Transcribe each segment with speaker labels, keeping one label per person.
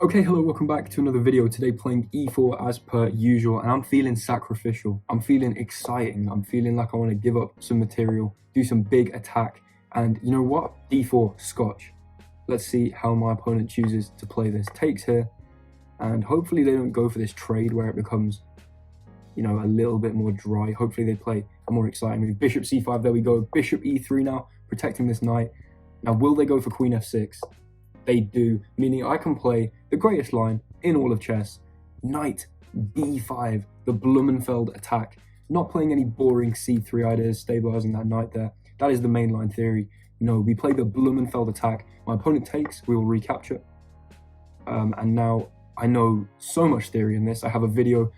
Speaker 1: Okay, hello, welcome back to another video. Today playing e4 as per usual, and I'm feeling sacrificial. I'm feeling exciting. I'm feeling like I want to give up some material, do some big attack, and you know what? d4, Scotch. Let's see how my opponent chooses to play this. Takes here, and hopefully they don't go for this trade where it becomes, a little bit more dry. Hopefully they play a more exciting move. Bishop c5, there we go. Bishop e3 now, protecting this knight. Now, will they go for queen f6? They do, meaning I can play the greatest line in all of chess, knight b5, the Blumenfeld attack. Not playing any boring c3 ideas, stabilizing that knight there. That is the mainline theory. No, we play the Blumenfeld attack. My opponent takes, we will recapture. And now I know so much theory in this. I have a video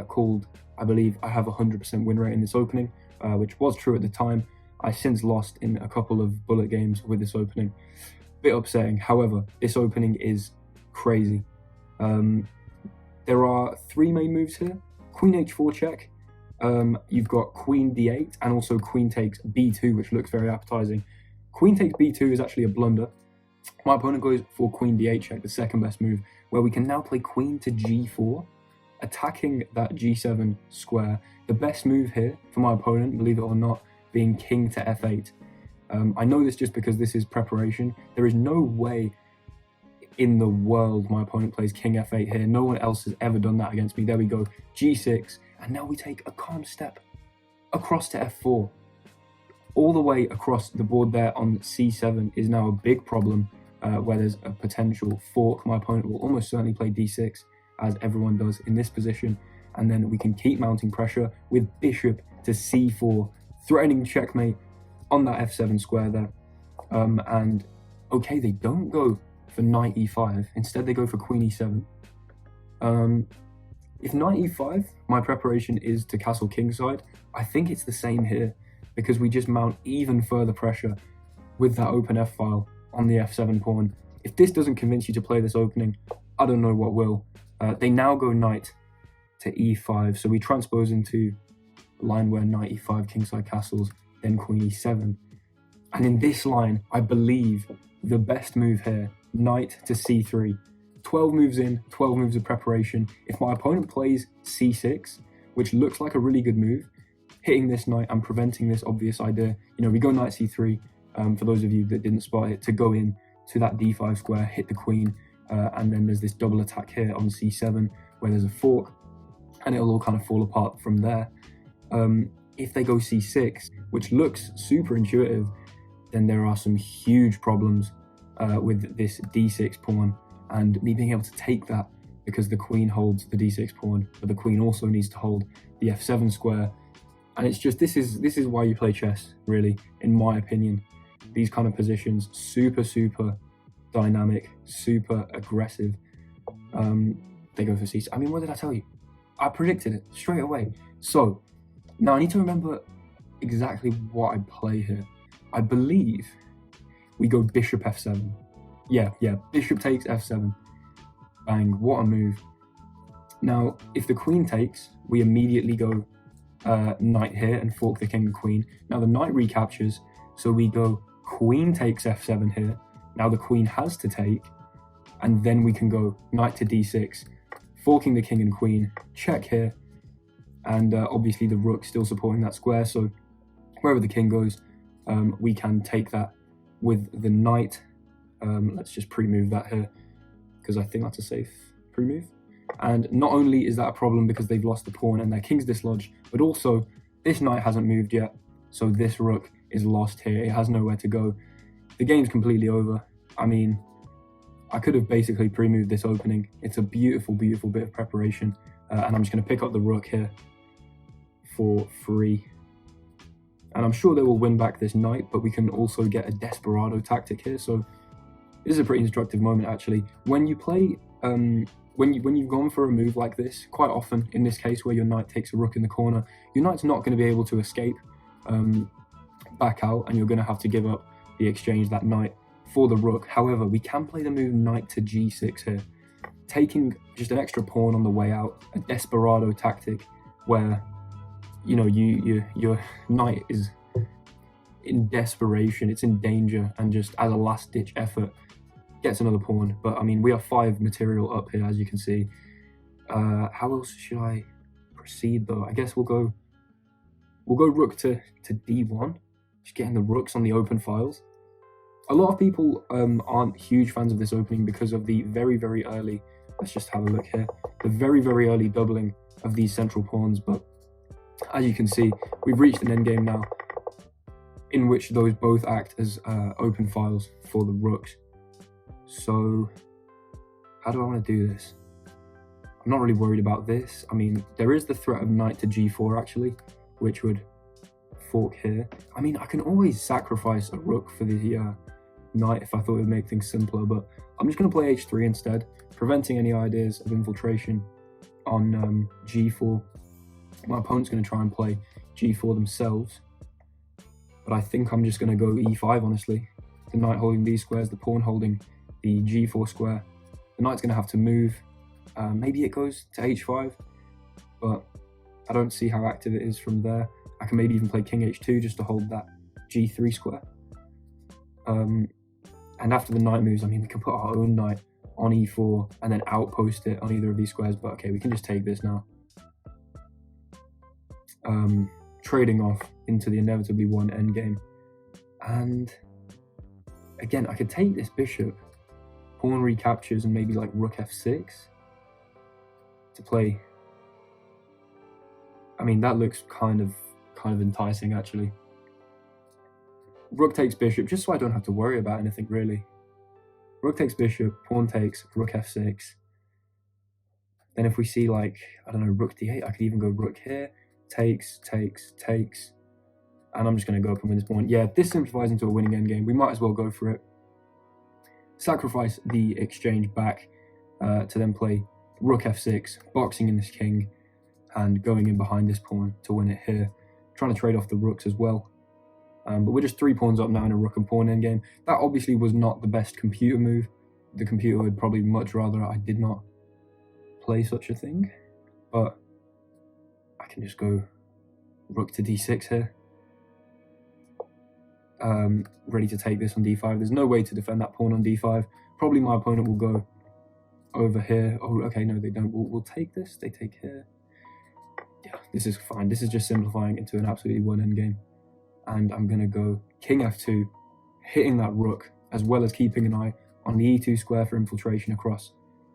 Speaker 1: called, I believe I have 100% win rate in this opening, which was true at the time. I since lost in a couple of bullet games with this opening. Bit upsetting. However, this opening is crazy. There are three main moves here. Queen h4 check. You've got queen d8 and also queen takes b2, which looks very appetizing. Queen takes b2 is actually a blunder. My opponent goes for queen d8 check, the second best move, where we can now play queen to g4, attacking that g7 square. The best move here for my opponent, believe it or not, being king to f8. I know this just because this is preparation. There is no way in the world my opponent plays king f8 here. No one else has ever done that against me. There we go, g6, and now we take a calm step across to f4. All the way across the board there on c7 is now a big problem, where there's a potential fork. My opponent will almost certainly play d6, as everyone does in this position, and then we can keep mounting pressure with bishop to c4, threatening checkmate on that f7 square there. And okay, they don't go for knight e5. Instead, they go for queen e7. If knight e5, my preparation is to castle kingside, I think it's the same here, because we just mount even further pressure with that open f-file on the f7 pawn. If this doesn't convince you to play this opening, I don't know what will. They now go knight to e5, so we transpose into a line where knight e5, kingside castles, then queen e7. And in this line, I believe the best move here, knight to c3. 12 moves in, 12 moves of preparation. If my opponent plays c6, which looks like a really good move, hitting this knight and preventing this obvious idea, we go knight c3, for those of you that didn't spot it, to go in to that d5 square, hit the queen, and then there's this double attack here on c7, where there's a fork, and it'll all kind of fall apart from there. If they go c6, which looks super intuitive, then there are some huge problems with this d6 pawn, and me being able to take that because the queen holds the d6 pawn, but the queen also needs to hold the f7 square. And it's just, this is why you play chess, really, in my opinion. These kind of positions, super dynamic, super aggressive. They go for c6. I mean, what did I tell you? I predicted it straight away. So now I need to remember exactly what I play here. I believe we go bishop f7. Yeah, bishop takes f7. Bang, what a move. Now, if the queen takes, we immediately go knight here and fork the king and queen. Now the knight recaptures, so we go queen takes f7 here. Now the queen has to take, and then we can go knight to d6, forking the king and queen, check here, and obviously the rook still supporting that square, so wherever the king goes, we can take that with the knight. Let's just pre-move that here, because I think that's a safe pre-move. And not only is that a problem because they've lost the pawn and their king's dislodged, but also this knight hasn't moved yet, so this rook is lost here. It has nowhere to go. The game's completely over. I mean, I could have basically pre-moved this opening. It's a beautiful bit of preparation, and I'm just going to pick up the rook here for free. And I'm sure they will win back this knight, but we can also get a desperado tactic here. So this is a pretty instructive moment, actually. When you play, when you've gone for a move like this, quite often in this case where your knight takes a rook in the corner, your knight's not going to be able to escape back out, and you're going to have to give up the exchange, that knight, for the rook. However, we can play the move knight to g6 here, taking just an extra pawn on the way out, a desperado tactic where your knight is in desperation, it's in danger, and just as a last-ditch effort, gets another pawn, but I mean we are 5 material up here, as you can see. How else should I proceed though? I guess we'll go rook to d1, just getting the rooks on the open files. A lot of people aren't huge fans of this opening because of the very, very early, let's just have a look here, the very, very early doubling of these central pawns, but as you can see, we've reached an endgame now in which those both act as open files for the rooks. So how do I want to do this? I'm not really worried about this. I mean, there is the threat of knight to g4 actually, which would fork here. I mean, I can always sacrifice a rook for the knight if I thought it would make things simpler, but I'm just going to play h3 instead, preventing any ideas of infiltration on g4. My opponent's going to try and play g4 themselves, but I think I'm just going to go e5, honestly. The knight holding these squares, the pawn holding the g4 square. The knight's going to have to move. Maybe it goes to h5, but I don't see how active it is from there. I can maybe even play king h2 just to hold that g3 square. And after the knight moves, I mean, we can put our own knight on e4 and then outpost it on either of these squares, but okay, we can just take this now. Trading off into the inevitably won endgame. And again, I could take this bishop, pawn recaptures, and maybe like rook f6 to play. I mean, that looks kind of enticing actually. Rook takes bishop, just so I don't have to worry about anything really. Rook takes bishop, pawn takes, rook f6. Then if we see like, I don't know, rook d8, I could even go rook here. Takes, takes, takes. And I'm just going to go up and win this pawn. Yeah, this simplifies into a winning endgame. We might as well go for it. Sacrifice the exchange back to then play rook f6, boxing in this king, and going in behind this pawn to win it here. Trying to trade off the rooks as well. But we're just 3 pawns up now in a rook and pawn endgame. That obviously was not the best computer move. The computer would probably much rather I did not play such a thing. But I can just go rook to d6 here. Ready to take this on d5. There's no way to defend that pawn on d5. Probably my opponent will go over here. Oh, okay, no, they don't. We'll take this. They take here. Yeah, this is fine. This is just simplifying into an absolutely one endgame. And I'm going to go king f2, hitting that rook, as well as keeping an eye on the e2 square for infiltration across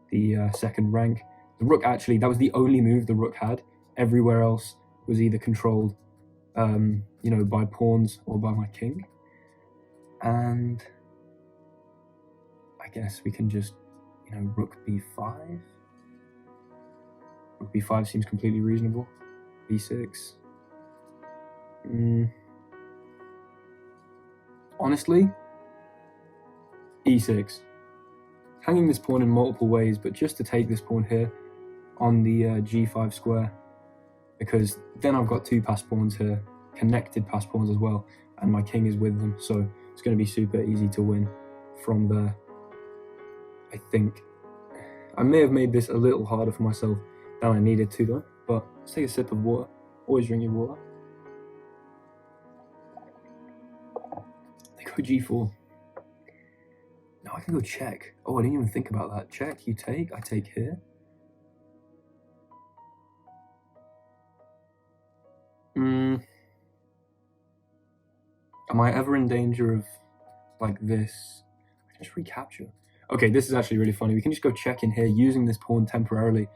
Speaker 1: the second rank. The rook actually, that was the only move the rook had. Everywhere else was either controlled, you know, by pawns or by my king. And I guess we can just, you know, rook b5. Rook b5 seems completely reasonable. b6. Honestly, e6. Hanging this pawn in multiple ways, but just to take this pawn here on the g5 square, because then I've got 2 passed pawns here, connected passed pawns as well, and my king is with them, so it's going to be super easy to win from there. I think I may have made this a little harder for myself than I needed to though, but let's take a sip of water. Always drink your water. They go g4. Now I can go check. Oh, I didn't even think about that. Check, you take, I take here. Am I ever in danger of like this? I can just recapture. Okay, this is actually really funny. We can just go check in here using this pawn temporarily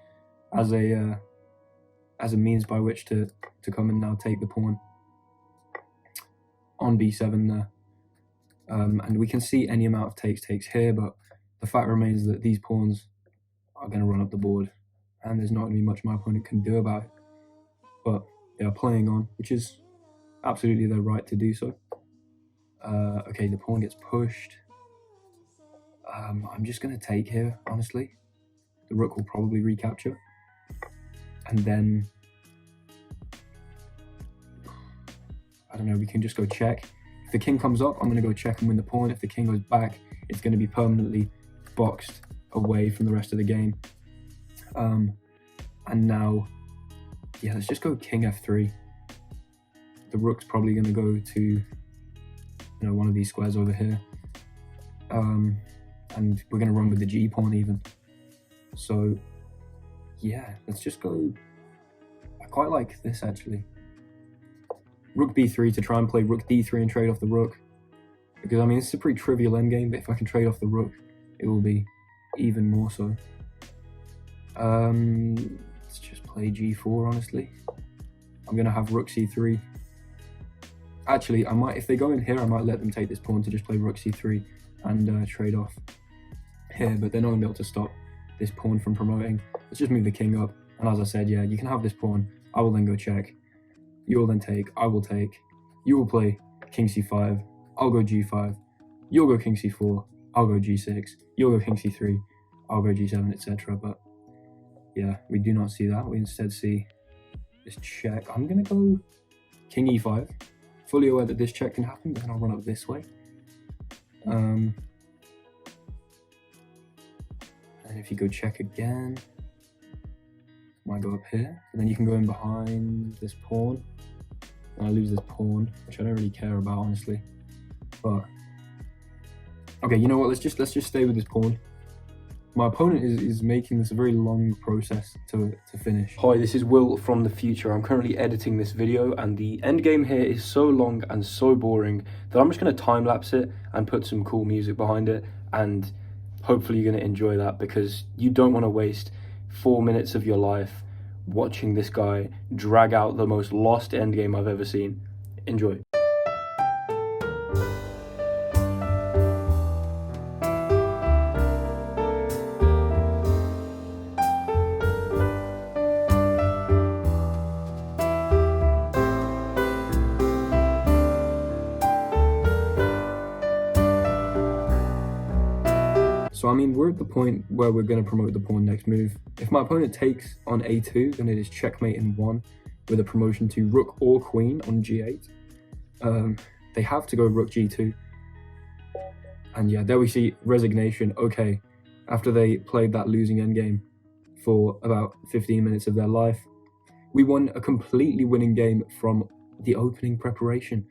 Speaker 1: as a means by which to come and now take the pawn on b7 there. And we can see any amount of takes here, but the fact remains that these pawns are going to run up the board, and there's not going to be much my opponent can do about it. But they are playing on, which is absolutely their right to do so. Okay, the pawn gets pushed. I'm just going to take here, honestly. The rook will probably recapture. And then, I don't know, we can just go check. If the king comes up, I'm going to go check and win the pawn. If the king goes back, it's going to be permanently boxed away from the rest of the game. And now, yeah, let's just go king f3. The rook's probably going to go to, you know, one of these squares over here. and we're going to run with the G pawn even. So yeah, let's just go. I quite like this actually. Rook b3 to try and play rook d3 and trade off the rook, because I mean it's a pretty trivial endgame, but if I can trade off the rook, it will be even more so. Let's just play g4. Honestly, I'm gonna have rook c3. Actually, I might, if they go in here, I might let them take this pawn to just play rook c3 and trade off here, but they're not gonna be able to stop this pawn from promoting. Let's just move the king up, and as I said, yeah, you can have this pawn. I will then go check. You will then take. I will take. You will play king c5. I'll go g5. You'll go king c4. I'll go g6. You'll go king c3. I'll go g7, etc. But yeah, we do not see that. We instead see this check. I'm gonna go king e5. Fully aware that this check can happen, but then I'll run up this way. And if you go check again, might go up here, and then you can go in behind this pawn, and I lose this pawn, which I don't really care about, honestly. But okay, you know what? Let's just stay with this pawn. My opponent is making this a very long process to finish. Hi, this is Will from the future. I'm currently editing this video, and the endgame here is so long and so boring that I'm just going to time lapse it and put some cool music behind it, and hopefully you're going to enjoy that, because you don't want to waste 4 minutes of your life watching this guy drag out the most lost endgame I've ever seen. Enjoy. So I mean, we're at the point where we're going to promote the pawn next move. If my opponent takes on a2, then it is checkmate in 1 with a promotion to rook or queen on g8. They have to go rook g2. And yeah, there we see resignation. Okay, after they played that losing endgame for about 15 minutes of their life, we won a completely winning game from the opening preparation.